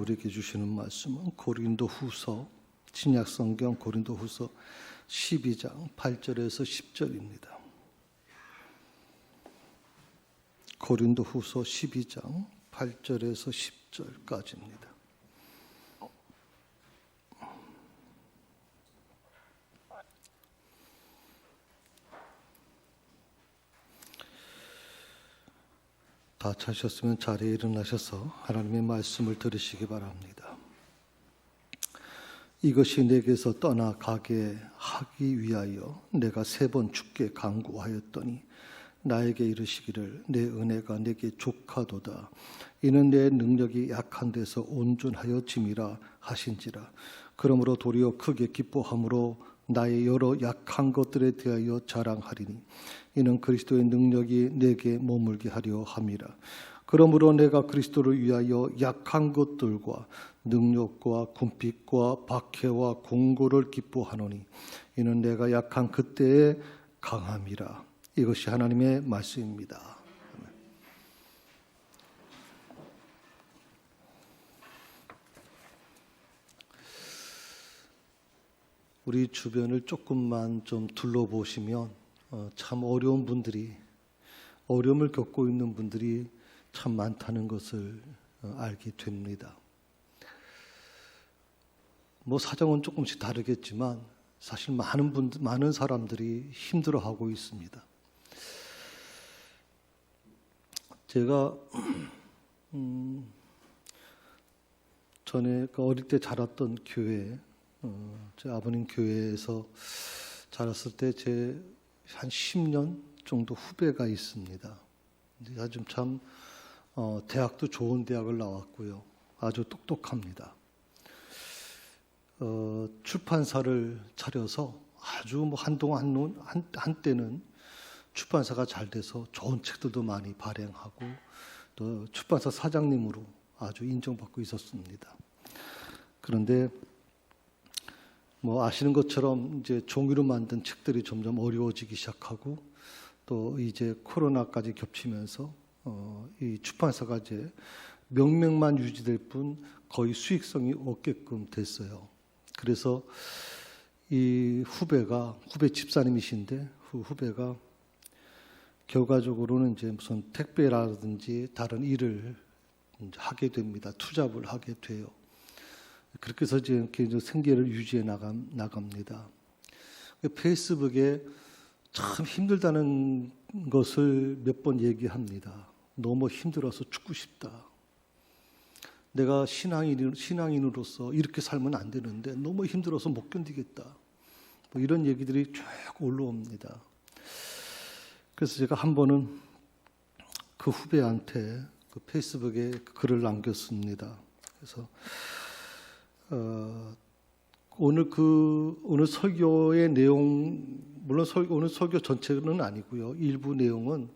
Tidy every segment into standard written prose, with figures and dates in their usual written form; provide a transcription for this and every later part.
우리에게 주시는 말씀은 고린도후서, 신약성경 고린도후서 12장 8절에서 10절입니다. 고린도후서 12장 8절에서 10절까지입니다. 다 찾으셨으면 자리에 일어나셔서 하나님의 말씀을 들으시기 바랍니다. 이것이 내게서 떠나가게 하기 위하여 내가 3번 주께 간구하였더니 나에게 이르시기를 내 은혜가 내게 족하도다. 이는 내 능력이 약한 데서 온전하여 짐이라 하신지라. 그러므로 도리어 크게 기뻐함으로 나의 여러 약한 것들에 대하여 자랑하리니 이는 그리스도의 능력이 내게 머물게 하려 함이라. 그러므로 내가 그리스도를 위하여 약한 것들과 능력과 궁핍과 박해와 공고를 기뻐하노니 이는 내가 약한 그때의 강함이라. 이것이 하나님의 말씀입니다. 우리 주변을 조금만 좀 둘러보시면 참 어려운 분들이, 어려움을 겪고 있는 분들이 참 많다는 것을 알게 됩니다. 뭐 사정은 조금씩 다르겠지만 사실 많은 사람들이 힘들어하고 있습니다. 제가 전에 어릴 때 자랐던 교회, 제 아버님 교회에서 자랐을 때 제 한 10년 정도 후배가 있습니다. 아주 참 대학도 좋은 대학을 나왔고요. 아주 똑똑합니다. 출판사를 차려서 아주 뭐 한때는 출판사가 잘 돼서 좋은 책들도 많이 발행하고 또 출판사 사장님으로 아주 인정받고 있었습니다. 그런데 뭐 아시는 것처럼 이제 종이로 만든 책들이 점점 어려워지기 시작하고 또 이제 코로나까지 겹치면서 이 출판사가 이제 명맥만 유지될 뿐 거의 수익성이 없게끔 됐어요. 그래서 이 후배 집사님이신데 후배가 결과적으로는 이제 무슨 택배라든지 다른 일을 하게 됩니다. 투잡을 하게 돼요. 그렇게 해서 이제 생계를 유지해 나갑니다. 페이스북에 참 힘들다는 것을 몇 번 얘기합니다. 너무 힘들어서 죽고 싶다. 내가 신앙인으로서 이렇게 살면 안 되는데 너무 힘들어서 못 견디겠다. 뭐 이런 얘기들이 쭉 올라옵니다. 그래서 제가 한 번은 그 후배한테 그 페이스북에 글을 남겼습니다. 그래서 오늘 설교의 내용, 물론 오늘 설교 전체는 아니고요. 일부 내용은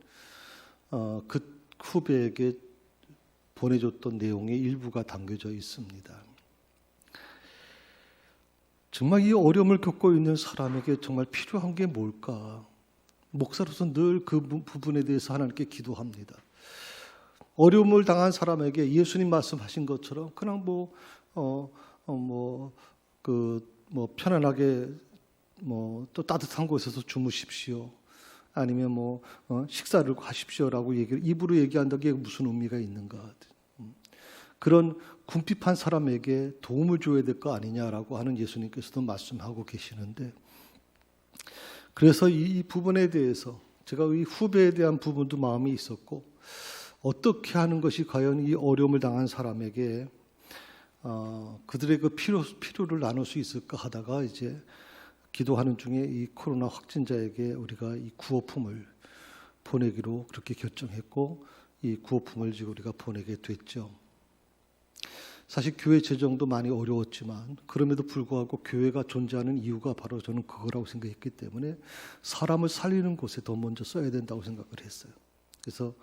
그 후배에게 보내줬던 내용의 일부가 담겨져 있습니다. 정말 이 어려움을 겪고 있는 사람에게 정말 필요한 게 뭘까? 목사로서 늘 그 부분에 대해서 하나님께 기도합니다. 어려움을 당한 사람에게 예수님 말씀하신 것처럼 그냥 편안하게 또 따뜻한 곳에서 주무십시오. 아니면 식사를 하십시오라고 입으로 얘기한다는 게 무슨 의미가 있는가? 그런 궁핍한 사람에게 도움을 줘야 될 거 아니냐라고 하는 예수님께서도 말씀하고 계시는데, 그래서 이 부분에 대해서 제가 이 후배에 대한 부분도 마음이 있었고, 어떻게 하는 것이 과연 이 어려움을 당한 사람에게 그들의 그 필요를 나눌 수 있을까 하다가 이제 기도하는 중에 이 코로나 확진자에게 우리가 이 구호품을 보내기로 그렇게 결정했고, 이 구호품을 지금 우리가 보내게 됐죠. 사실 교회 재정도 많이 어려웠지만 그럼에도 불구하고 교회가 존재하는 이유가 바로 저는 그거라고 생각했기 때문에 사람을 살리는 곳에 더 먼저 써야 된다고 생각을 했어요. 그래서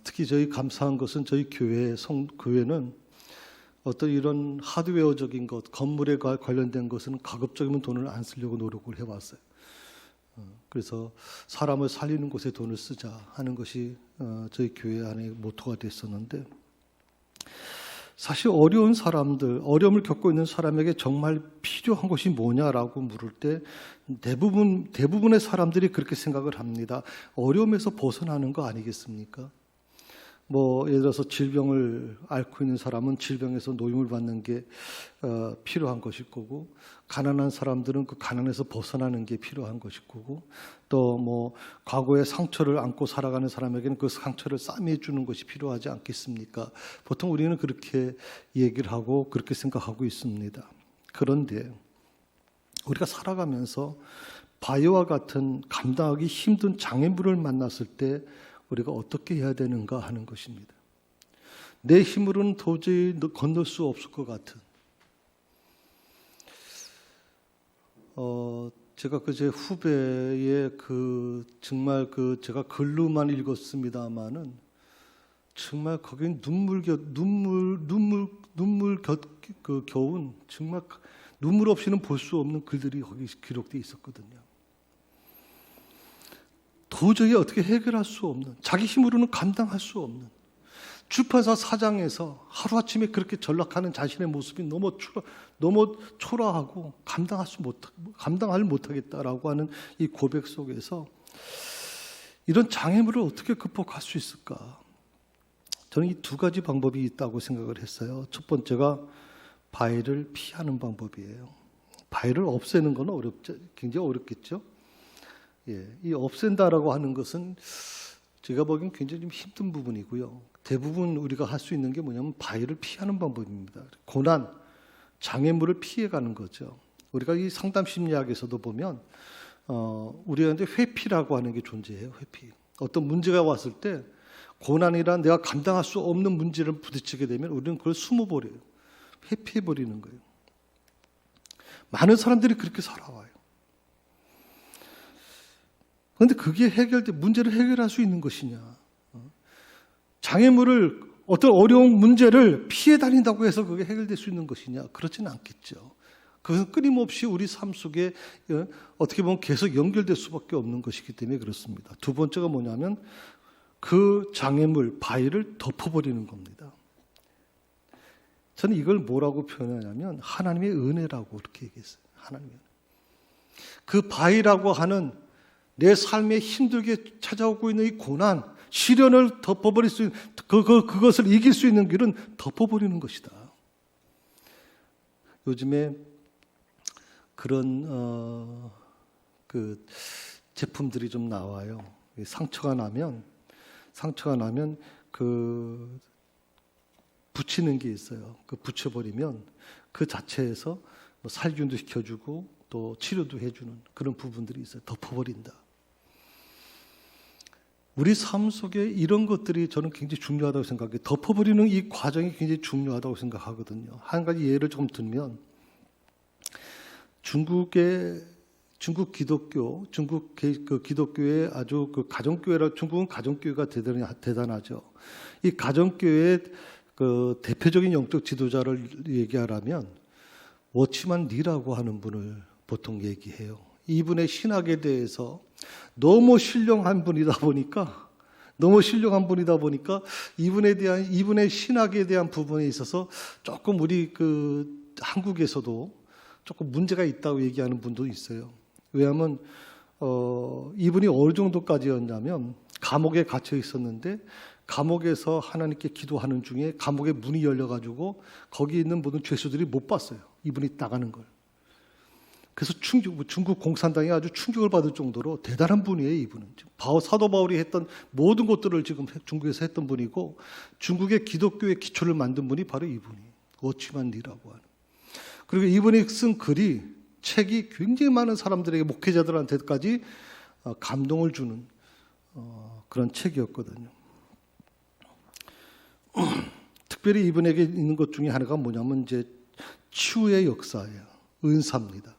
특히 저희 감사한 것은 저희 교회는 어떤 이런 하드웨어적인 것, 건물에 관련된 것은 가급적이면 돈을 안 쓰려고 노력을 해왔어요. 그래서 사람을 살리는 곳에 돈을 쓰자 하는 것이 저희 교회 안에 모토가 됐었는데, 사실 어려운 사람들, 어려움을 겪고 있는 사람에게 정말 필요한 것이 뭐냐라고 물을 때 대부분의 사람들이 그렇게 생각을 합니다. 어려움에서 벗어나는 거 아니겠습니까? 예를 들어서 질병을 앓고 있는 사람은 질병에서 노임을 받는 게 필요한 것일 거고, 가난한 사람들은 그 가난에서 벗어나는 게 필요한 것일 거고, 또 과거의 상처를 안고 살아가는 사람에게는 그 상처를 싸매주는 것이 필요하지 않겠습니까? 보통 우리는 그렇게 얘기를 하고 그렇게 생각하고 있습니다. 그런데 우리가 살아가면서 바위와 같은 감당하기 힘든 장애물을 만났을 때 우리가 어떻게 해야 되는가 하는 것입니다. 내 힘으로는 도저히 건널 수 없을 것 같은. 제가 제 후배의 정말 제가 글로만 읽었습니다만은 정말 거긴 겨운 정말 눈물 없이는 볼 수 없는 글들이 거기 기록되어 있었거든요. 도저히 어떻게 해결할 수 없는, 자기 힘으로는 감당할 수 없는, 출판사 사장에서 하루아침에 그렇게 전락하는 자신의 모습이 너무 초라하고 감당을 못하겠다라고 하는 이 고백 속에서 이런 장애물을 어떻게 극복할 수 있을까? 저는 이 두 가지 방법이 있다고 생각을 했어요. 첫 번째가 바위를 피하는 방법이에요. 바위를 없애는 건 굉장히 어렵겠죠? 이 없앤다라고 하는 것은 제가 보기엔 굉장히 좀 힘든 부분이고요. 대부분 우리가 할 수 있는 게 뭐냐면 바위를 피하는 방법입니다. 고난, 장애물을 피해가는 거죠. 우리가 이 상담 심리학에서도 보면 우리가 이제 회피라고 하는 게 존재해요. 회피. 어떤 문제가 왔을 때 고난이란 내가 감당할 수 없는 문제를 부딪히게 되면 우리는 그걸 숨어버려요. 회피해버리는 거예요. 많은 사람들이 그렇게 살아와요. 그런데 그게 문제를 해결할 수 있는 것이냐? 장애물을, 어떤 어려운 문제를 피해 다닌다고 해서 그게 해결될 수 있는 것이냐? 그렇지는 않겠죠. 그것은 끊임없이 우리 삶 속에 어떻게 보면 계속 연결될 수밖에 없는 것이기 때문에 그렇습니다. 두 번째가 뭐냐면 그 장애물, 바위를 덮어버리는 겁니다. 저는 이걸 뭐라고 표현하냐면 하나님의 은혜라고 그렇게 얘기했어요. 하나님의 은혜. 그 바위라고 하는 내 삶에 힘들게 찾아오고 있는 이 고난, 시련을 덮어버릴 수 있는, 그것을 이길 수 있는 길은 덮어버리는 것이다. 요즘에 그런 제품들이 좀 나와요. 상처가 나면 붙이는 게 있어요. 붙여버리면 그 자체에서 살균도 시켜주고 또 치료도 해주는 그런 부분들이 있어요. 덮어버린다. 우리 삶 속에 이런 것들이 저는 굉장히 중요하다고 생각해요. 덮어버리는 이 과정이 굉장히 중요하다고 생각하거든요. 한 가지 예를 좀 들면 중국 기독교의 아주 가정교회라, 중국은 가정교회가 대단하죠. 이 가정교회의 대표적인 영적 지도자를 얘기하라면 워치만 리라고 하는 분을 보통 얘기해요. 이분의 신학에 대해서 너무 신령한 분이다 보니까 이분의 신학에 대한 부분에 있어서 조금 우리 한국에서도 조금 문제가 있다고 얘기하는 분도 있어요. 왜냐하면 이분이 어느 정도까지였냐면 감옥에 갇혀 있었는데 감옥에서 하나님께 기도하는 중에 감옥의 문이 열려가지고 거기 있는 모든 죄수들이 못 봤어요. 이분이 나가는 걸. 그래서 중국 공산당이 아주 충격을 받을 정도로 대단한 분이에요. 이분은 사도 바울이 했던 모든 것들을 지금 중국에서 했던 분이고 중국의 기독교의 기초를 만든 분이 바로 이분이에요. 워치만 리라고 하는. 그리고 이분이 쓴 책이 굉장히 많은 사람들에게, 목회자들한테까지 감동을 주는 그런 책이었거든요. 특별히 이분에게 있는 것 중에 하나가 뭐냐면 이제 치유의 역사예요. 은사입니다.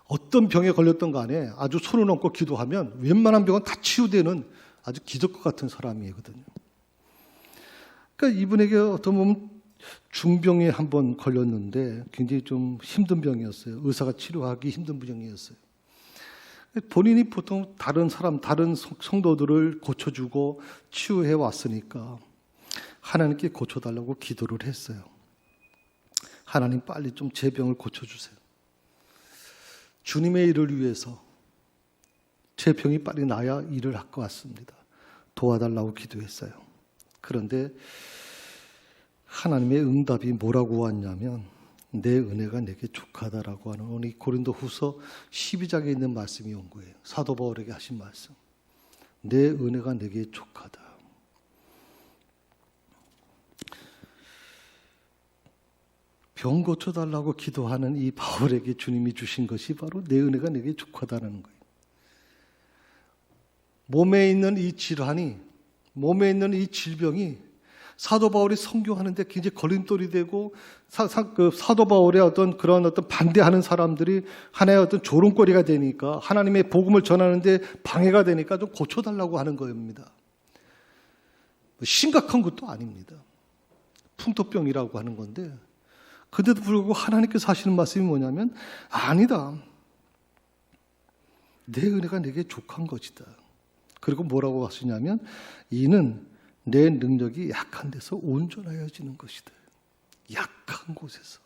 어떤 병에 걸렸던 간에 아주 손을 얹고 기도하면 웬만한 병은 다 치유되는 아주 기적과 같은 사람이거든요. 그러니까 이분에게 어떤 보면 중병에 한번 걸렸는데 굉장히 좀 힘든 병이었어요. 의사가 치료하기 힘든 병이었어요. 본인이 보통 다른 성도들을 고쳐주고 치유해 왔으니까 하나님께 고쳐달라고 기도를 했어요. 하나님 빨리 좀 제 병을 고쳐주세요. 주님의 일을 위해서 제 병이 빨리 나야 일을 할 것 같습니다. 도와달라고 기도했어요. 그런데 하나님의 응답이 뭐라고 왔냐면 내 은혜가 내게 족하다라고 하는 오늘 고린도후서 12장에 있는 말씀이 온 거예요. 사도 바울에게 하신 말씀. 내 은혜가 내게 족하다. 병 고쳐달라고 기도하는 이 바울에게 주님이 주신 것이 바로 내 은혜가 내게 족하다는 거예요. 몸에 있는 이 질환이, 몸에 있는 이 질병이 사도 바울이 선교하는데 굉장히 걸림돌이 되고 사도 바울의 어떤 그런 어떤 반대하는 사람들이 하나의 어떤 조롱거리가 되니까 하나님의 복음을 전하는데 방해가 되니까 좀 고쳐달라고 하는 겁니다. 심각한 것도 아닙니다. 풍토병이라고 하는 건데 그런데도 불구하고 하나님께서 하시는 말씀이 뭐냐면 아니다. 내 은혜가 내게 족한 것이다. 그리고 뭐라고 하시냐면 이는 내 능력이 약한 데서 온전하여지는 것이다. 약한 곳에서.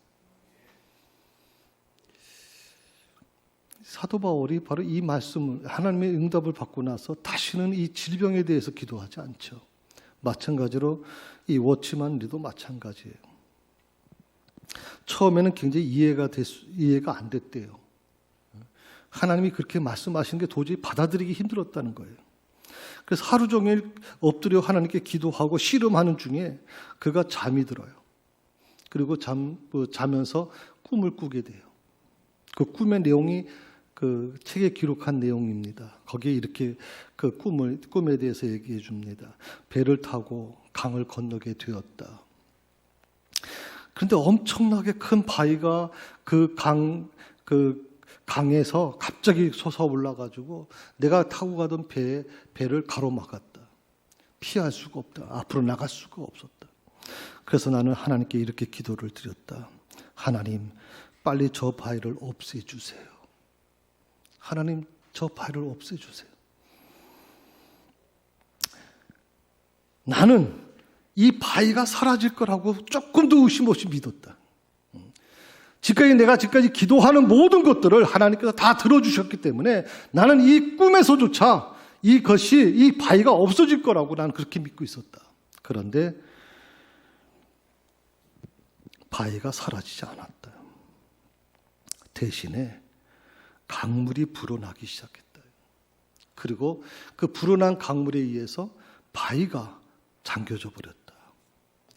사도 바울이 바로 이 말씀을 하나님의 응답을 받고 나서 다시는 이 질병에 대해서 기도하지 않죠. 마찬가지로 이 워치만 리도 마찬가지예요. 처음에는 굉장히 이해가 안 됐대요. 하나님이 그렇게 말씀하신 게 도저히 받아들이기 힘들었다는 거예요. 그래서 하루 종일 엎드려 하나님께 기도하고 씨름하는 중에 그가 잠이 들어요. 그리고 자면서 꿈을 꾸게 돼요. 그 꿈의 내용이 그 책에 기록한 내용입니다. 거기에 이렇게 그 꿈에 대해서 얘기해 줍니다. 배를 타고 강을 건너게 되었다. 그런데 엄청나게 큰 바위가 그 강에서 갑자기 솟아올라가지고 내가 타고 가던 배를 가로막았다. 피할 수가 없다. 앞으로 나갈 수가 없었다. 그래서 나는 하나님께 이렇게 기도를 드렸다. 하나님, 빨리 저 바위를 없애주세요. 하나님, 저 바위를 없애주세요. 나는 이 바위가 사라질 거라고 조금도 의심 없이 믿었다. 지금까지 기도하는 모든 것들을 하나님께서 다 들어주셨기 때문에 나는 이 꿈에서조차 이 바위가 없어질 거라고 나는 그렇게 믿고 있었다. 그런데 바위가 사라지지 않았다. 대신에 강물이 불어나기 시작했다. 그리고 그 불어난 강물에 의해서 바위가 잠겨져 버렸다.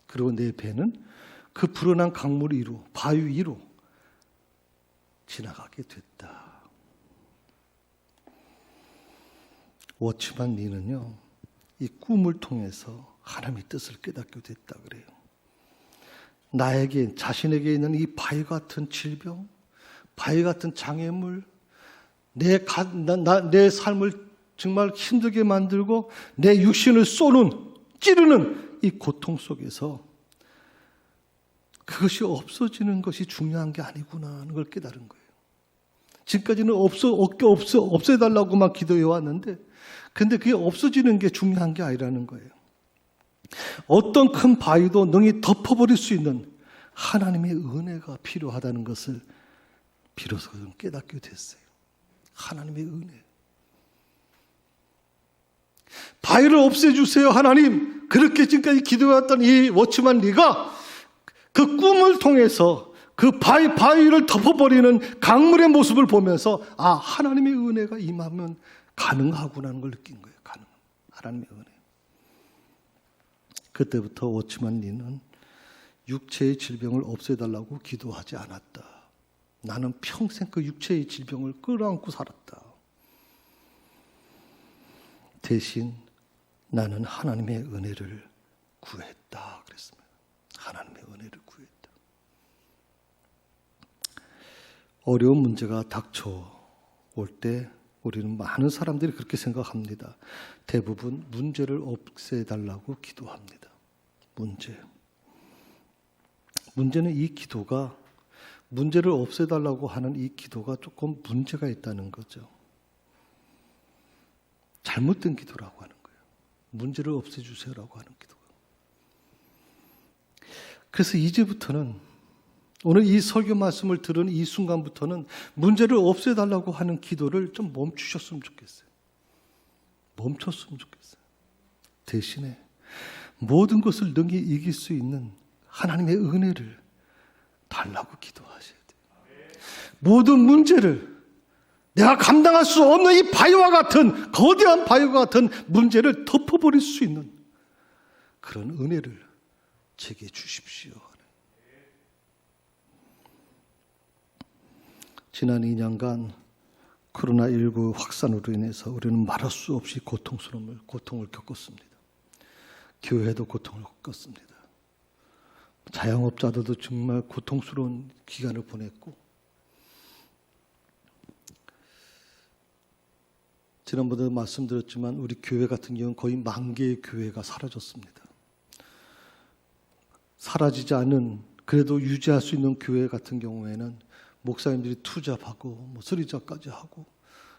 그리고 내 배는 그 불어난 강물 위로, 바위 위로 지나가게 됐다. 워치만 리는요, 이 꿈을 통해서 하나님의 뜻을 깨닫게 됐다 그래요. 자신에게 있는 이 바위 같은 질병, 바위 같은 장애물, 내 삶을 정말 힘들게 만들고 내 육신을 찌르는 이 고통 속에서 그것이 없어지는 것이 중요한 게 아니구나 하는 걸 깨달은 거예요. 지금까지는 없애달라고만 기도해 왔는데 근데 그게 없어지는 게 중요한 게 아니라는 거예요. 어떤 큰 바위도 능히 덮어버릴 수 있는 하나님의 은혜가 필요하다는 것을 비로소 깨닫게 됐어요. 하나님의 은혜. 바위를 없애주세요 하나님. 그렇게 지금까지 기도해왔던 이 워치만 리가 그 꿈을 통해서 그 바위를 덮어버리는 강물의 모습을 보면서 하나님의 은혜가 임하면 가능하구나 하는 걸 느낀 거예요. 하나님의 은혜. 그때부터 워치만 리는 육체의 질병을 없애달라고 기도하지 않았다. 나는 평생 그 육체의 질병을 끌어안고 살았다. 대신 나는 하나님의 은혜를 구했다 그랬습니다. 하나님의 은혜를 구했다. 어려운 문제가 닥쳐올 때 우리는 많은 사람들이 그렇게 생각합니다. 대부분 문제를 없애달라고 기도합니다. 문제는 이 기도가 문제를 없애달라고 하는 이 기도가 조금 문제가 있다는 거죠. 잘못된 기도라고 하는 거예요. 문제를 없애주세요라고 하는 기도가. 그래서 이제부터는 오늘 이 설교 말씀을 들은 이 순간부터는 문제를 없애달라고 하는 기도를 좀 멈추셨으면 좋겠어요. 멈췄으면 좋겠어요. 대신에 모든 것을 능히 이길 수 있는 하나님의 은혜를 달라고 기도하셔야 돼요. 모든 문제를, 내가 감당할 수 없는 이 바위와 같은, 거대한 바위와 같은 문제를 덮어버릴 수 있는 그런 은혜를 제게 주십시오. 지난 2년간 코로나19 확산으로 인해서 우리는 말할 수 없이 고통을 겪었습니다. 교회도 고통을 겪었습니다. 자영업자들도 정말 고통스러운 기간을 보냈고, 지난번에도 말씀드렸지만 우리 교회 같은 경우는 거의 10,000개의 교회가 사라졌습니다. 사라지지 않은, 그래도 유지할 수 있는 교회 같은 경우에는 목사님들이 투잡하고 수리자까지 하고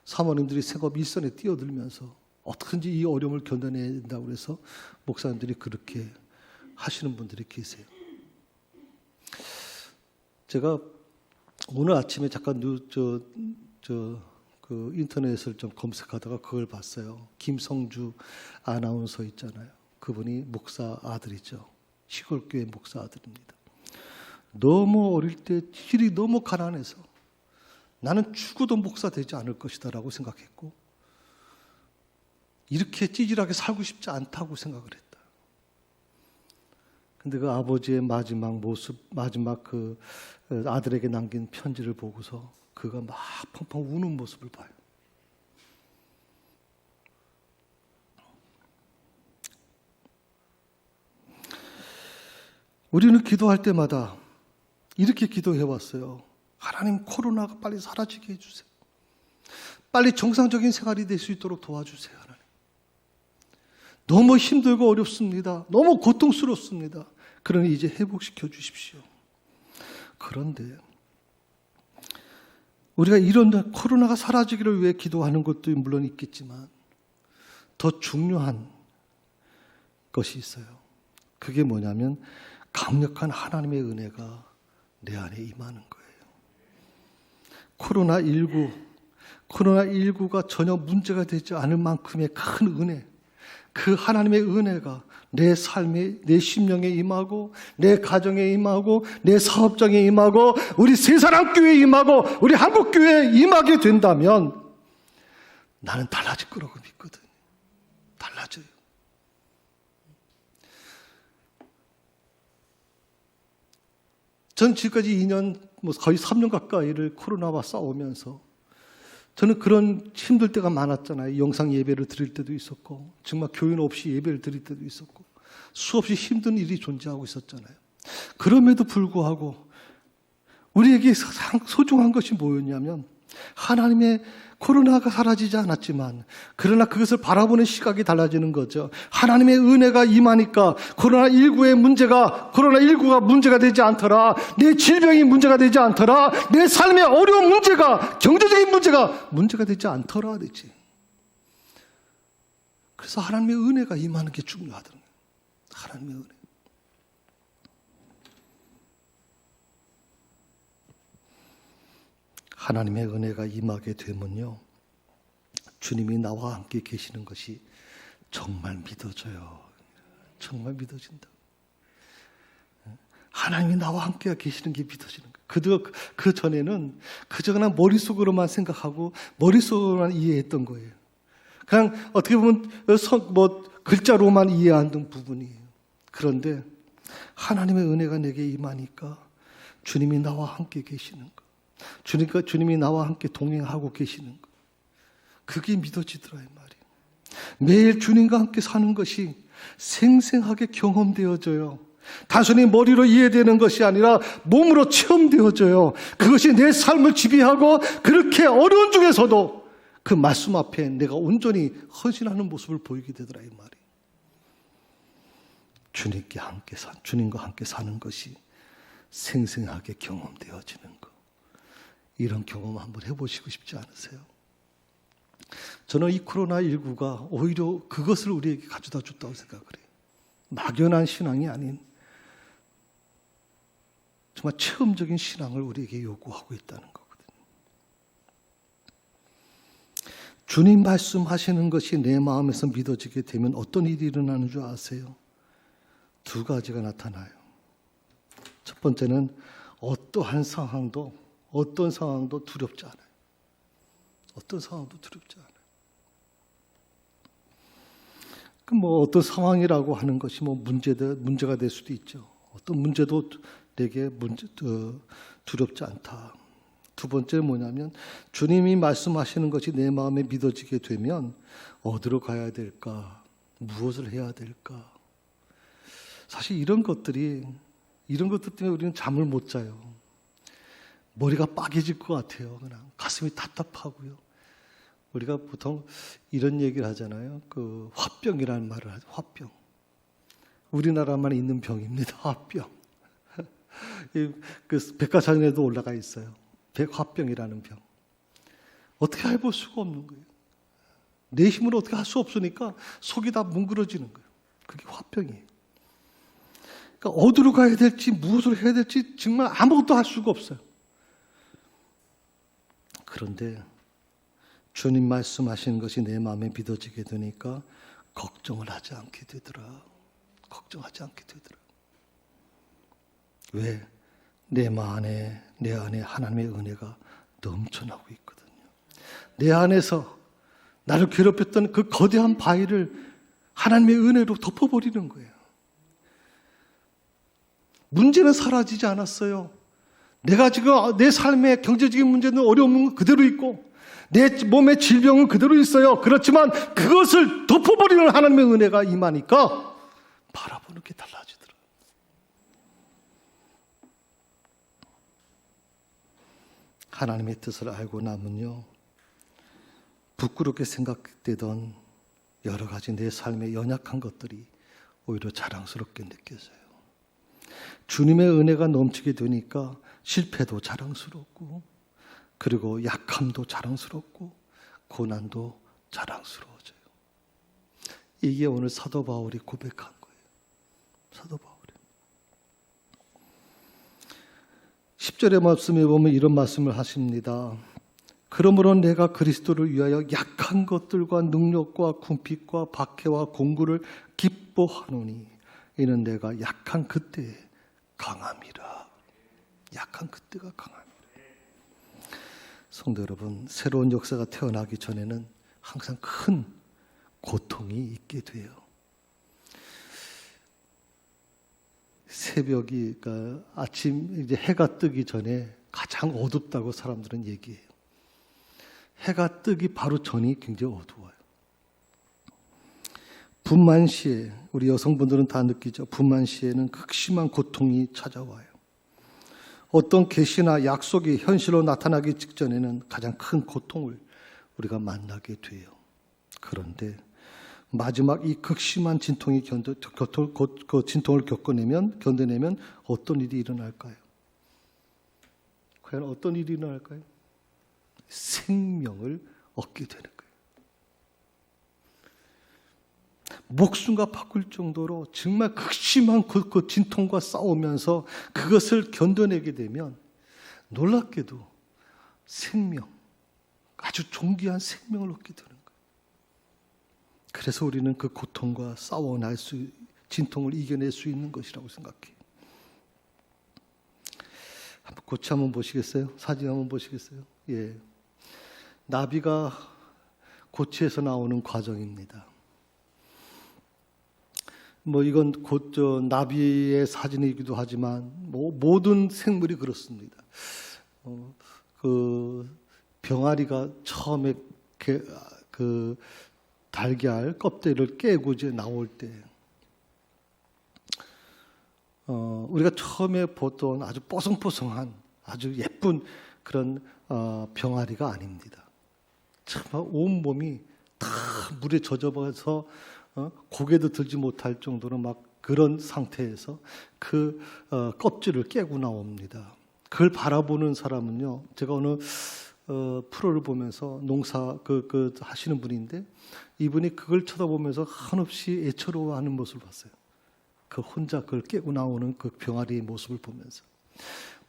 사모님들이 생업 일선에 뛰어들면서 어떻게든지 이 어려움을 견뎌내야 된다고 해서 목사님들이 그렇게 하시는 분들이 계세요. 제가 오늘 아침에 잠깐 그 인터넷을 좀 검색하다가 그걸 봤어요. 김성주 아나운서 있잖아요. 그분이 목사 아들이죠. 시골교회 목사 아들입니다. 너무 어릴 때 길이 너무 가난해서 나는 죽어도 목사 되지 않을 것이다라고 생각했고, 이렇게 찌질하게 살고 싶지 않다고 생각을 했다. 근데 그 아버지의 마지막 모습, 마지막 그 아들에게 남긴 편지를 보고서 그가 막 펑펑 우는 모습을 봐요. 우리는 기도할 때마다 이렇게 기도해왔어요. 하나님, 코로나가 빨리 사라지게 해주세요. 빨리 정상적인 생활이 될 수 있도록 도와주세요. 하나님. 너무 힘들고 어렵습니다. 너무 고통스럽습니다. 그러니 이제 회복시켜 주십시오. 그런데 우리가 이런 코로나가 사라지기를 위해 기도하는 것도 물론 있겠지만 더 중요한 것이 있어요. 그게 뭐냐면 강력한 하나님의 은혜가 내 안에 임하는 거예요. 코로나19가 전혀 문제가 되지 않을 만큼의 큰 은혜, 그 하나님의 은혜가 내 삶에, 내 심령에 임하고, 내 가정에 임하고, 내 사업장에 임하고, 우리 세사랑교회에 임하고, 우리 한국교회에 임하게 된다면 나는 달라질 거라고 믿거든. 달라져요. 전 지금까지 2년, 거의 3년 가까이를 코로나와 싸우면서 저는 그런 힘들 때가 많았잖아요. 영상 예배를 드릴 때도 있었고, 정말 교인 없이 예배를 드릴 때도 있었고, 수없이 힘든 일이 존재하고 있었잖아요. 그럼에도 불구하고 우리에게 소중한 것이 뭐였냐면, 하나님의 코로나가 사라지지 않았지만 그러나 그것을 바라보는 시각이 달라지는 거죠. 하나님의 은혜가 임하니까 코로나19가 문제가 되지 않더라. 내 질병이 문제가 되지 않더라. 내 삶의 어려운 문제가, 경제적인 문제가 되지 않더라 되지. 그래서 하나님의 은혜가 임하는 게 중요하더라고요. 하나님의 은혜. 하나님의 은혜가 임하게 되면요, 주님이 나와 함께 계시는 것이 정말 믿어져요. 정말 믿어진다. 하나님이 나와 함께 계시는 게 믿어지는 거예요. 그 전에는 그저 그냥 머릿속으로만 생각하고 머릿속으로만 이해했던 거예요. 그냥 어떻게 보면 글자로만 이해하는 부분이에요. 그런데 하나님의 은혜가 내게 임하니까 주님이 나와 함께 계시는 거, 주님이 나와 함께 동행하고 계시는 거, 그게 믿어지더라 이 말이에요. 매일 주님과 함께 사는 것이 생생하게 경험되어져요. 단순히 머리로 이해되는 것이 아니라 몸으로 체험되어져요. 그것이 내 삶을 지배하고, 그렇게 어려운 중에서도 그 말씀 앞에 내가 온전히 헌신하는 모습을 보이게 되더라 이 말이에요. 주님과 함께 사는 것이 생생하게 경험되어지는 것. 이런 경험 한번 해보시고 싶지 않으세요? 저는 이 코로나19가 오히려 그것을 우리에게 가져다 줬다고 생각을 해요. 막연한 신앙이 아닌 정말 체험적인 신앙을 우리에게 요구하고 있다는 거거든요. 주님 말씀하시는 것이 내 마음에서 믿어지게 되면 어떤 일이 일어나는 줄 아세요? 두 가지가 나타나요. 첫 번째는 어떤 상황도 두렵지 않아요. 어떤 상황도 두렵지 않아요. 어떤 상황이라고 하는 것이 문제가 될 수도 있죠. 어떤 문제도 내게 두렵지 않다. 두 번째는 뭐냐면 주님이 말씀하시는 것이 내 마음에 믿어지게 되면 어디로 가야 될까? 무엇을 해야 될까? 사실 이런 것들 때문에 우리는 잠을 못 자요. 머리가 빠개질 것 같아요. 그냥 가슴이 답답하고요. 우리가 보통 이런 얘기를 하잖아요. 화병이라는 말을 하죠. 화병. 우리나라만 있는 병입니다. 화병. 백과사전에도 올라가 있어요. 화병이라는 병. 어떻게 해볼 수가 없는 거예요. 내 힘으로 어떻게 할 수 없으니까 속이 다 뭉그러지는 거예요. 그게 화병이에요. 그러니까 어디로 가야 될지 무엇을 해야 될지 정말 아무것도 할 수가 없어요. 그런데 주님 말씀하시는 것이 내 마음에 믿어지게 되니까 걱정을 하지 않게 되더라. 걱정하지 않게 되더라. 왜? 내 안에 하나님의 은혜가 넘쳐나고 있거든요. 내 안에서 나를 괴롭혔던 그 거대한 바위를 하나님의 은혜로 덮어버리는 거예요. 문제는 사라지지 않았어요. 내가 지금 내 삶의 경제적인 문제는 어려움은 그대로 있고 내 몸의 질병은 그대로 있어요. 그렇지만 그것을 덮어버리는 하나님의 은혜가 임하니까 바라보는 게 달라지더라고요. 하나님의 뜻을 알고 나면요, 부끄럽게 생각되던 여러 가지 내 삶의 연약한 것들이 오히려 자랑스럽게 느껴져요. 주님의 은혜가 넘치게 되니까 실패도 자랑스럽고, 그리고 약함도 자랑스럽고, 고난도 자랑스러워져요. 이게 오늘 사도 바울이 고백한 거예요. 사도 바울이. 10절의 말씀에 보면 이런 말씀을 하십니다. 그러므로 내가 그리스도를 위하여 약한 것들과 능력과 궁핍과 박해와 공고를 기뻐하노니 이는 내가 약한 그때에 강함이라. 약한 그때가 강함이라. 성도 여러분, 새로운 역사가 태어나기 전에는 항상 큰 고통이 있게 돼요. 새벽이, 그러니까 아침 이제 해가 뜨기 전에 가장 어둡다고 사람들은 얘기해요. 해가 뜨기 바로 전이 굉장히 어두워요. 분만시에, 우리 여성분들은 다 느끼죠. 분만시에는 극심한 고통이 찾아와요. 어떤 계시나 약속이 현실로 나타나기 직전에는 가장 큰 고통을 우리가 만나게 돼요. 그런데 마지막 이 극심한 진통이 진통을 견뎌내면 어떤 일이 일어날까요? 과연 어떤 일이 일어날까요? 생명을 얻게 되는 거예요. 목숨과 바꿀 정도로 정말 극심한 그 진통과 싸우면서 그것을 견뎌내게 되면 놀랍게도 생명, 아주 존귀한 생명을 얻게 되는 거예요. 그래서 우리는 그 고통과 싸워낼 진통을 이겨낼 수 있는 것이라고 생각해요. 고치 한번 보시겠어요? 사진 한번 보시겠어요? 예. 나비가 고치에서 나오는 과정입니다. 이건 나비의 사진이기도 하지만 모든 생물이 그렇습니다. 병아리가 처음에 그 달걀 껍데기를 깨고 이제 나올 때, 우리가 처음에 보던 아주 뽀송뽀송한 아주 예쁜 그런 병아리가 아닙니다. 정말 온 몸이 다 물에 젖어버려서 고개도 들지 못할 정도로 막 그런 상태에서 그 껍질을 깨고 나옵니다. 그걸 바라보는 사람은요, 제가 어느 프로를 보면서 농사 하시는 분인데 이분이 그걸 쳐다보면서 한없이 애처로워하는 모습을 봤어요. 그 혼자 그걸 깨고 나오는 그 병아리의 모습을 보면서.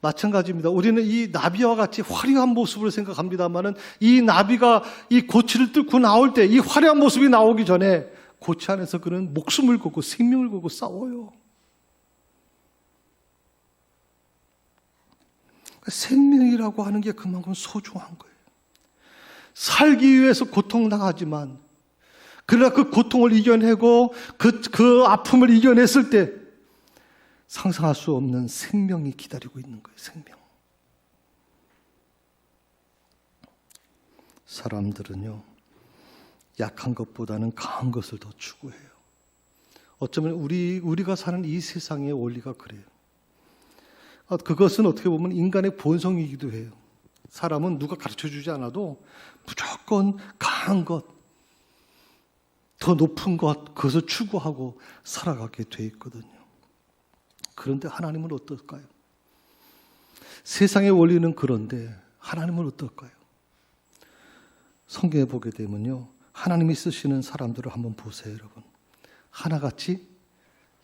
마찬가지입니다. 우리는 이 나비와 같이 화려한 모습을 생각합니다만은 이 나비가 이 고치를 뚫고 나올 때 이 화려한 모습이 나오기 전에 고치 안에서 그는 목숨을 걸고 생명을 걸고 싸워요. 생명이라고 하는 게 그만큼 소중한 거예요. 살기 위해서 고통당하지만 그러나 그 고통을 이겨내고 그 아픔을 이겨냈을 때 상상할 수 없는 생명이 기다리고 있는 거예요. 생명. 사람들은요, 약한 것보다는 강한 것을 더 추구해요. 어쩌면 우리가 사는 이 세상의 원리가 그래요. 그것은 어떻게 보면 인간의 본성이기도 해요. 사람은 누가 가르쳐주지 않아도 무조건 강한 것, 더 높은 것, 그것을 추구하고 살아가게 돼 있거든요. 그런데 하나님은 어떨까요? 세상의 원리는 그런데 하나님은 어떨까요? 성경에 보게 되면요, 하나님이 쓰시는 사람들을 한번 보세요, 여러분. 하나같이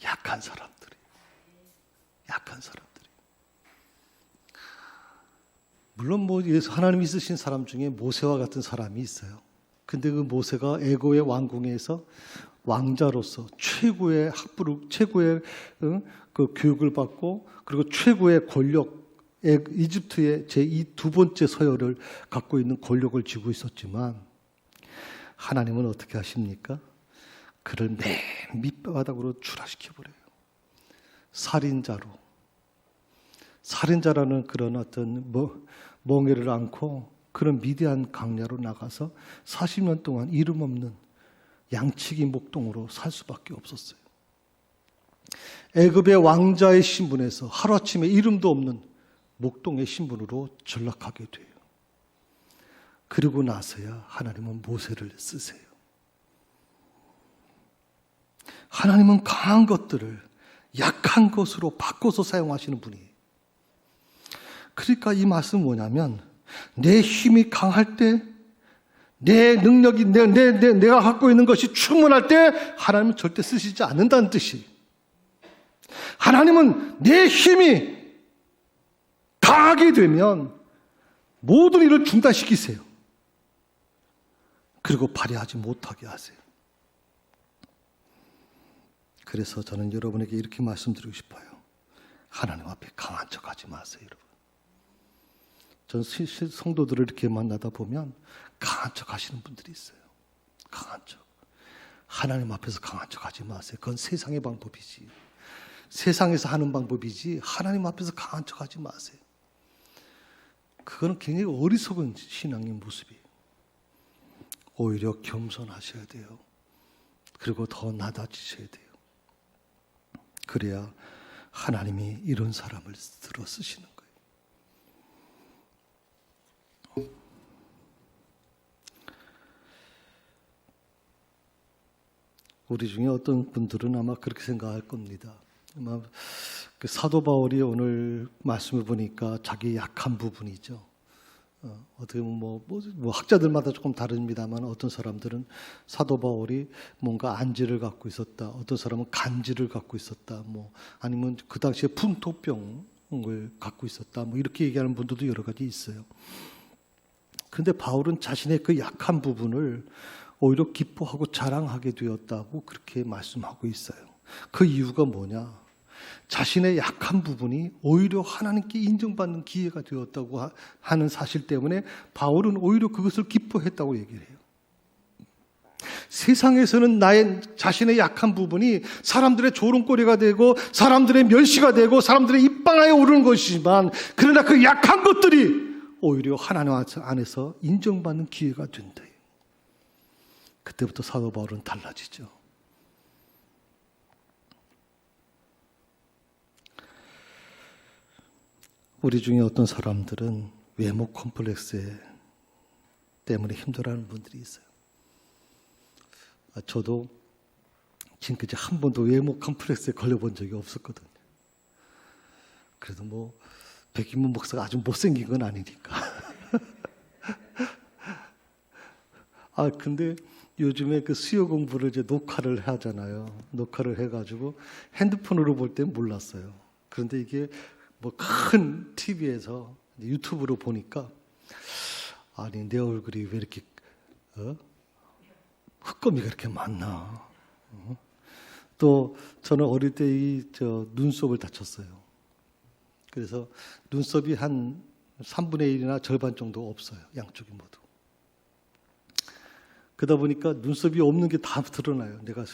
약한 사람들이. 물론 하나님이 쓰신 사람 중에 모세와 같은 사람이 있어요. 근데 그 모세가 애고의 왕궁에서 왕자로서 최고의 그 교육을 받고 그리고 최고의 권력, 이집트의 두 번째 서열을 갖고 있는 권력을 쥐고 있었지만 하나님은 어떻게 하십니까? 그를 맨 밑바닥으로 추락시켜버려요. 살인자라는 그런 어떤 멍에를 안고 그런 미대한 강야로 나가서 40년 동안 이름 없는 양치기 목동으로 살 수밖에 없었어요. 애굽의 왕자의 신분에서 하루아침에 이름도 없는 목동의 신분으로 전락하게 돼요. 그리고 나서야 하나님은 모세를 쓰세요. 하나님은 강한 것들을 약한 것으로 바꿔서 사용하시는 분이에요. 그러니까 이 말씀은 뭐냐면 내 힘이 강할 때 내 능력이 내가 갖고 있는 것이 충분할 때 하나님은 절대 쓰시지 않는다는 뜻이. 하나님은 내 힘이 강하게 되면 모든 일을 중단시키세요. 그리고 발휘하지 못하게 하세요. 그래서 저는 여러분에게 이렇게 말씀드리고 싶어요. 하나님 앞에 강한 척하지 마세요, 여러분. 전 성도들을 이렇게 만나다 보면 강한 척 하시는 분들이 있어요. 강한 척. 하나님 앞에서 강한 척 하지 마세요. 그건 세상의 방법이지. 세상에서 하는 방법이지 하나님 앞에서 강한 척 하지 마세요. 그거는 굉장히 어리석은 신앙의 모습이에요. 오히려 겸손하셔야 돼요. 그리고 더 낮아지셔야 돼요. 그래야 하나님이 이런 사람을 들어 쓰시는 거예요. 우리 중에 어떤 분들은 아마 그렇게 생각할 겁니다. 아마 그 사도 바울이 오늘 말씀을 보니까 자기 약한 부분이죠. 어떻게 보면 뭐 학자들마다 조금 다릅니다만 어떤 사람들은 사도 바울이 뭔가 안지를 갖고 있었다. 어떤 사람은 간지를 갖고 있었다. 아니면 그 당시에 풍토병을 갖고 있었다. 이렇게 얘기하는 분들도 여러 가지 있어요. 그런데 바울은 자신의 그 약한 부분을 오히려 기뻐하고 자랑하게 되었다고 그렇게 말씀하고 있어요. 그 이유가 뭐냐? 자신의 약한 부분이 오히려 하나님께 인정받는 기회가 되었다고 하는 사실 때문에 바울은 오히려 그것을 기뻐했다고 얘기를 해요. 세상에서는 나의 자신의 약한 부분이 사람들의 조롱거리가 되고 사람들의 멸시가 되고 사람들의 입방아에 오르는 것이지만 그러나 그 약한 것들이 오히려 하나님 안에서 인정받는 기회가 된다. 그때부터 사도 바울은 달라지죠. 우리 중에 어떤 사람들은 외모 컴플렉스 때문에 힘들어하는 분들이 있어요. 저도 지금까지 한 번도 외모 컴플렉스에 걸려본 적이 없었거든요. 그래도 백인문 목사가 아주 못생긴 건 아니니까. 근데 요즘에 그 수요 공부를 이제 녹화를 하잖아요. 녹화를 해가지고 핸드폰으로 볼 땐 몰랐어요. 그런데 이게 뭐 큰 TV에서 유튜브로 보니까 아니 내 얼굴이 왜 이렇게 흑검이가 이렇게 많나? 또 저는 어릴 때 눈썹을 다쳤어요. 그래서 눈썹이 한 3분의 1이나 절반 정도 없어요. 양쪽이 모두. 그러다 보니까 눈썹이 없는 게 다 드러나요. 내가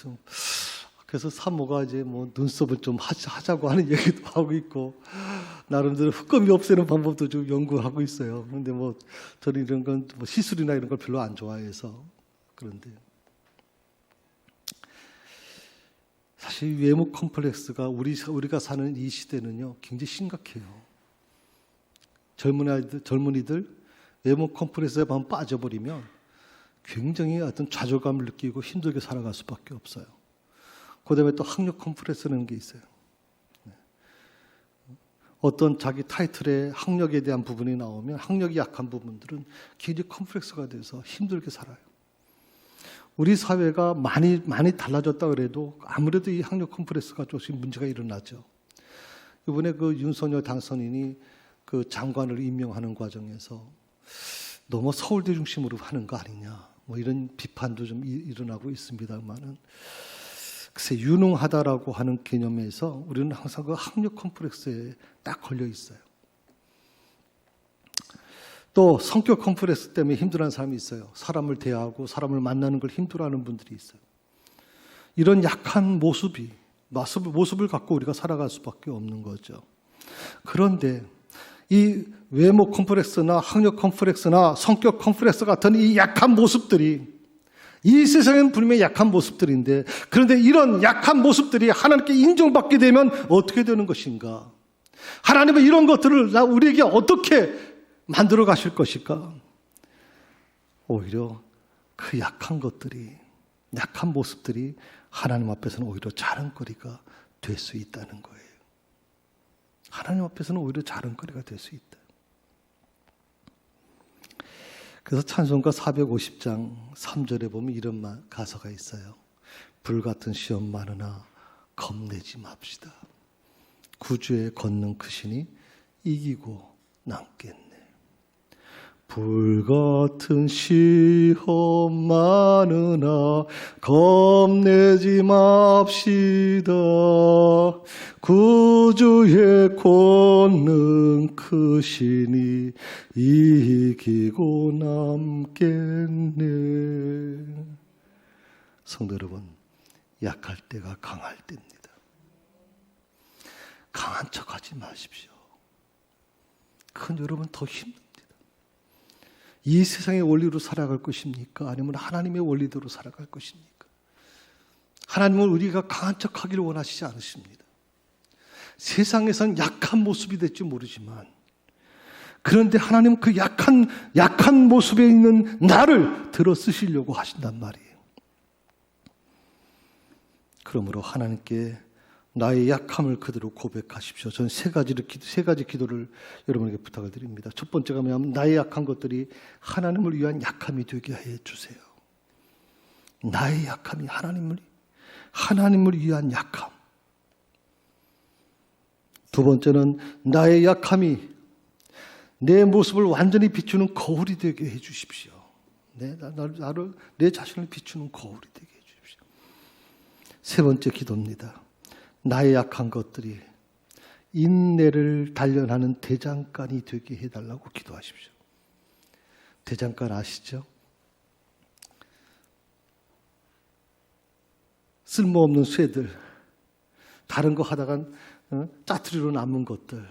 그래서 사모가 이제 뭐 눈썹을 좀 하자고 하는 얘기도 하고 있고 나름대로 흑검이 없애는 방법도 좀 연구하고 있어요. 그런데 뭐 저는 이런 건 뭐 시술이나 이런 걸 별로 안 좋아해서 그런데 사실 외모 컴플렉스가 우리가 사는 이 시대는요 굉장히 심각해요. 젊은이들 외모 컴플렉스에 한번 빠져버리면 굉장히 어떤 좌절감을 느끼고 힘들게 살아갈 수밖에 없어요. 그다음에 또 학력 컴플렉스라는 게 있어요. 어떤 자기 타이틀에 학력에 대한 부분이 나오면 학력이 약한 부분들은 굉장히 컴플렉스가 돼서 힘들게 살아요. 우리 사회가 많이 달라졌다 그래도 아무래도 이 학력 컴플렉스가 조금씩 문제가 일어나죠. 이번에 그 윤석열 당선인이 그 장관을 임명하는 과정에서 너무 서울대 중심으로 하는 거 아니냐, 뭐 이런 비판도 좀 일어나고 있습니다만은 글쎄 유능하다라고 하는 개념에서 우리는 항상 그 학력 컴플렉스에 딱 걸려 있어요. 또 성격 컴플렉스 때문에 힘들어하는 사람이 있어요. 사람을 대하고 사람을 만나는 걸 힘들어하는 분들이 있어요. 이런 약한 모습을 갖고 우리가 살아갈 수밖에 없는 거죠. 그런데 이 외모 컴플렉스나 학력 컴플렉스나 성격 컴플렉스 같은 이 약한 모습들이 이 세상에는 분명히 약한 모습들인데 그런데 이런 약한 모습들이 하나님께 인정받게 되면 어떻게 되는 것인가? 하나님은 이런 것들을 우리에게 어떻게 만들어 가실 것일까? 오히려 그 약한 모습들이 하나님 앞에서는 오히려 자랑거리가 될 수 있다는 거예요. 하나님 앞에서는 오히려 자랑거리가 될 수 있다. 그래서 찬송가 450장 3절에 보면 이런 가사가 있어요. 불같은 시험 많으나 겁내지 맙시다. 구주의 걷는 그 신이 이기고 남겠네. 불같은 시험 많으나 겁내지 맙시다. 구주의 권능 크시니 이기고 남겠네. 성도 여러분, 약할 때가 강할 때입니다. 강한 척하지 마십시오. 그건 여러분 더 힘듭니다. 이 세상의 원리로 살아갈 것입니까? 아니면 하나님의 원리대로 살아갈 것입니까? 하나님은 우리가 강한 척하기를 원하시지 않으십니다. 세상에선 약한 모습이 될지 모르지만 그런데 하나님은 그 약한 모습에 있는 나를 들어 쓰시려고 하신단 말이에요. 그러므로 하나님께 나의 약함을 그대로 고백하십시오. 저는 세 가지 기도를 여러분에게 부탁을 드립니다. 첫 번째가 뭐냐면 나의 약한 것들이 하나님을 위한 약함이 되게 해 주세요. 나의 약함이 하나님을 위한 약함. 두 번째는 나의 약함이 내 모습을 완전히 비추는 거울이 되게 해 주십시오. 내 자신을 비추는 거울이 되게 해 주십시오. 세 번째 기도입니다. 나의 약한 것들이 인내를 단련하는 대장간이 되게 해달라고 기도하십시오. 대장간 아시죠? 쓸모없는 쇠들, 다른 거 하다간 짜투리로 남은 것들,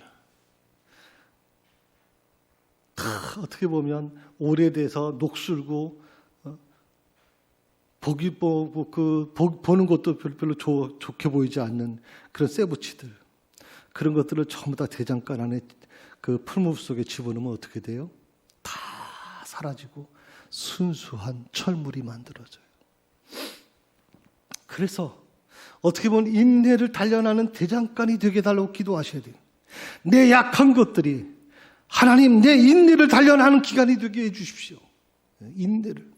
다 어떻게 보면 오래돼서 녹슬고 보는 것도 별로 좋게 보이지 않는 그런 쇠붙이들, 그런 것들을 전부 다 대장간 안에 그 풀무불 속에 집어넣으면 어떻게 돼요? 다 사라지고 순수한 철물이 만들어져요. 그래서 어떻게 보면 인내를 단련하는 대장간이 되게 달라고 기도하셔야 돼요. 내 약한 것들이 하나님 내 인내를 단련하는 기간이 되게 해주십시오. 인내를.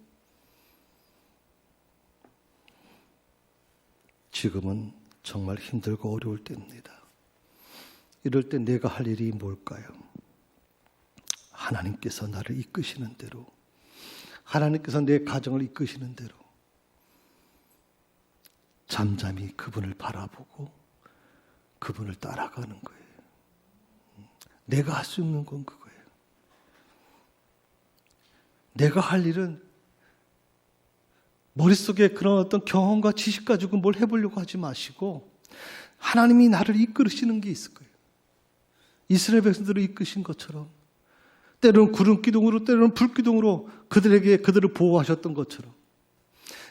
지금은 정말 힘들고 어려울 때입니다. 이럴 때 내가 할 일이 뭘까요? 하나님께서 나를 이끄시는 대로, 하나님께서 내 가정을 이끄시는 대로 잠잠히 그분을 바라보고 그분을 따라가는 거예요. 내가 할 수 있는 건 그거예요. 내가 할 일은 머릿속에 그런 어떤 경험과 지식 가지고 뭘 해보려고 하지 마시고 하나님이 나를 이끌으시는 게 있을 거예요. 이스라엘 백성들을 이끄신 것처럼, 때로는 구름 기둥으로 때로는 불 기둥으로 그들을 보호하셨던 것처럼,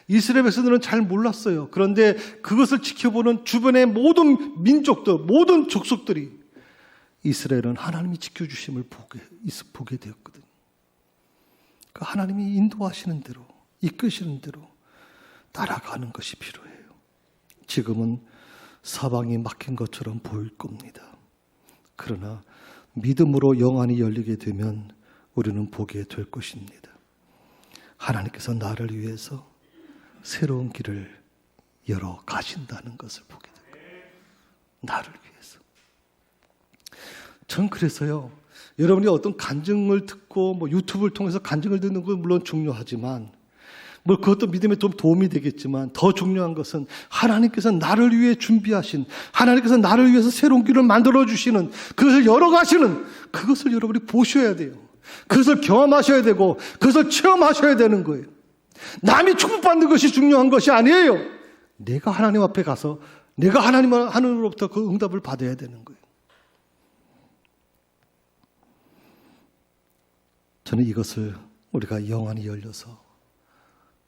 이스라엘 백성들은 잘 몰랐어요. 그런데 그것을 지켜보는 주변의 모든 민족들, 모든 족속들이 이스라엘은 하나님이 지켜주심을 보게 되었거든요. 그러니까 하나님이 인도하시는 대로, 이끄시는 대로 따라가는 것이 필요해요. 지금은 사방이 막힌 것처럼 보일 겁니다. 그러나 믿음으로 영안이 열리게 되면 우리는 보게 될 것입니다. 하나님께서 나를 위해서 새로운 길을 열어 가신다는 것을 보게 될 거예요. 나를 위해서. 전 그래서요, 여러분이 어떤 간증을 듣고 유튜브를 통해서 간증을 듣는 건 물론 중요하지만, 그것도 믿음에 좀 도움이 되겠지만, 더 중요한 것은 하나님께서 나를 위해 준비하신, 하나님께서 나를 위해서 새로운 길을 만들어주시는, 그것을 열어가시는, 그것을 여러분이 보셔야 돼요. 그것을 경험하셔야 되고, 그것을 체험하셔야 되는 거예요. 남이 축복받는 것이 중요한 것이 아니에요. 내가 하나님 앞에 가서, 내가 하나님으로부터 그 응답을 받아야 되는 거예요. 저는 이것을 우리가 영안이 열려서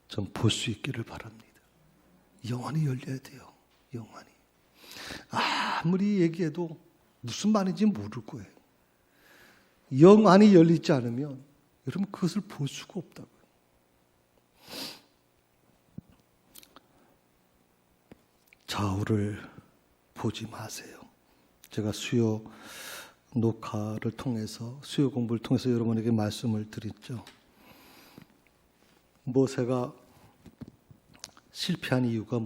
좀 볼 수 있기를 바랍니다. 영안이 열려야 돼요. 영안이. 아무리 얘기해도 무슨 말인지 모를 거예요. 영안이 열리지 않으면 여러분 그것을 볼 수가 없다고요. 좌우를 보지 마세요. 제가 수요 녹화를 통해서, 수요 공부를 통해서 여러분에게 말씀을 드렸죠. 모세가 실패한 이유가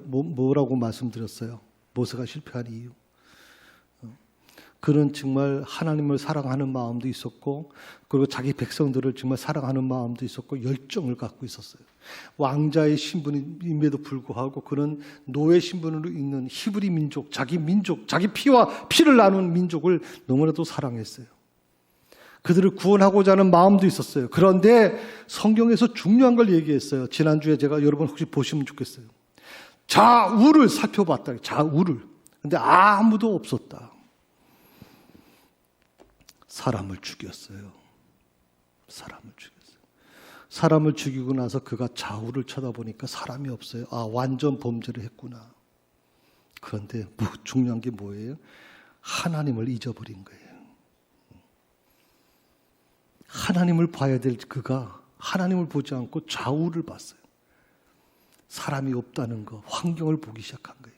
뭐라고 말씀드렸어요? 모세가 실패한 이유. 그는 정말 하나님을 사랑하는 마음도 있었고, 그리고 자기 백성들을 정말 사랑하는 마음도 있었고, 열정을 갖고 있었어요. 왕자의 신분임에도 불구하고 그는 노예 신분으로 있는 히브리 민족, 자기 피와 피를 나눈 민족을 너무나도 사랑했어요. 그들을 구원하고자 하는 마음도 있었어요. 그런데 성경에서 중요한 걸 얘기했어요. 지난주에 제가 여러분 혹시 보시면 좋겠어요. 좌우를 살펴봤다. 좌우를. 근데 아무도 없었다. 사람을 죽였어요. 사람을 죽이고 나서 그가 좌우를 쳐다보니까 사람이 없어요. 완전 범죄를 했구나. 그런데 중요한 게 뭐예요? 하나님을 잊어버린 거예요. 하나님을 봐야 될 그가 하나님을 보지 않고 좌우를 봤어요. 사람이 없다는 거, 환경을 보기 시작한 거예요.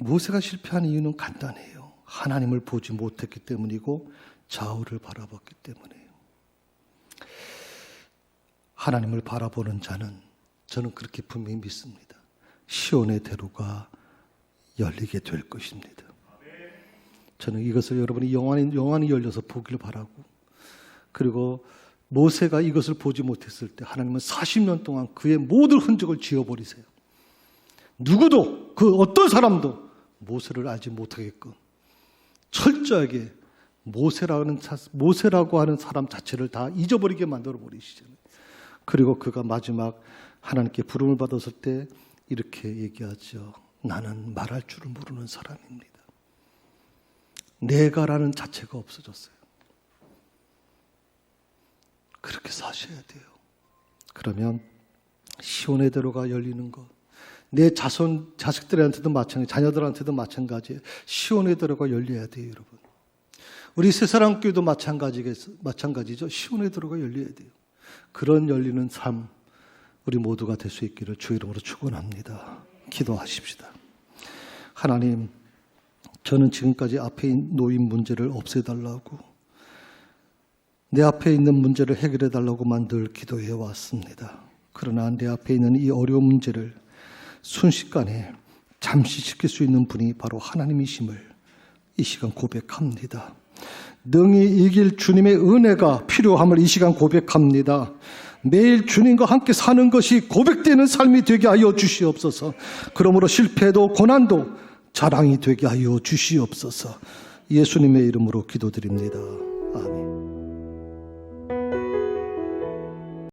모세가 실패한 이유는 간단해요. 하나님을 보지 못했기 때문이고 좌우를 바라봤기 때문이에요. 하나님을 바라보는 자는, 저는 그렇게 분명히 믿습니다, 시온의 대로가 열리게 될 것입니다. 저는 이것을 여러분이 영안이 열려서 보기를 바라고, 그리고 모세가 이것을 보지 못했을 때 하나님은 40년 동안 그의 모든 흔적을 지워버리세요. 누구도, 그 어떤 사람도 모세를 알지 못하게끔 철저하게 모세라고 하는 사람 자체를 다 잊어버리게 만들어 버리시잖아요. 그리고 그가 마지막 하나님께 부름을 받았을 때 이렇게 얘기하죠. 나는 말할 줄을 모르는 사람입니다. 내가라는 자체가 없어졌어요. 그렇게 사셔야 돼요. 그러면 시온의 대로가 열리는 것, 내 자식들한테도 마찬가지, 자녀들한테도 마찬가지예요. 시온의 대로가 열려야 돼요, 여러분. 우리 새사랑교회도 마찬가지죠. 시온의 대로가 열려야 돼요. 그런 열리는 삶, 우리 모두가 될 수 있기를 주 이름으로 축원합니다. 기도하십시다. 하나님, 저는 지금까지 앞에 놓인 문제를 없애달라고, 내 앞에 있는 문제를 해결해달라고만 늘 기도해 왔습니다. 그러나 내 앞에 있는 이 어려운 문제를 순식간에 잠시 지킬 수 있는 분이 바로 하나님이심을 이 시간 고백합니다. 능히 이길 주님의 은혜가 필요함을 이 시간 고백합니다. 매일 주님과 함께 사는 것이 고백되는 삶이 되게 하여 주시옵소서. 그러므로 실패도 고난도 자랑이 되게 하여 주시옵소서. 예수님의 이름으로 기도드립니다.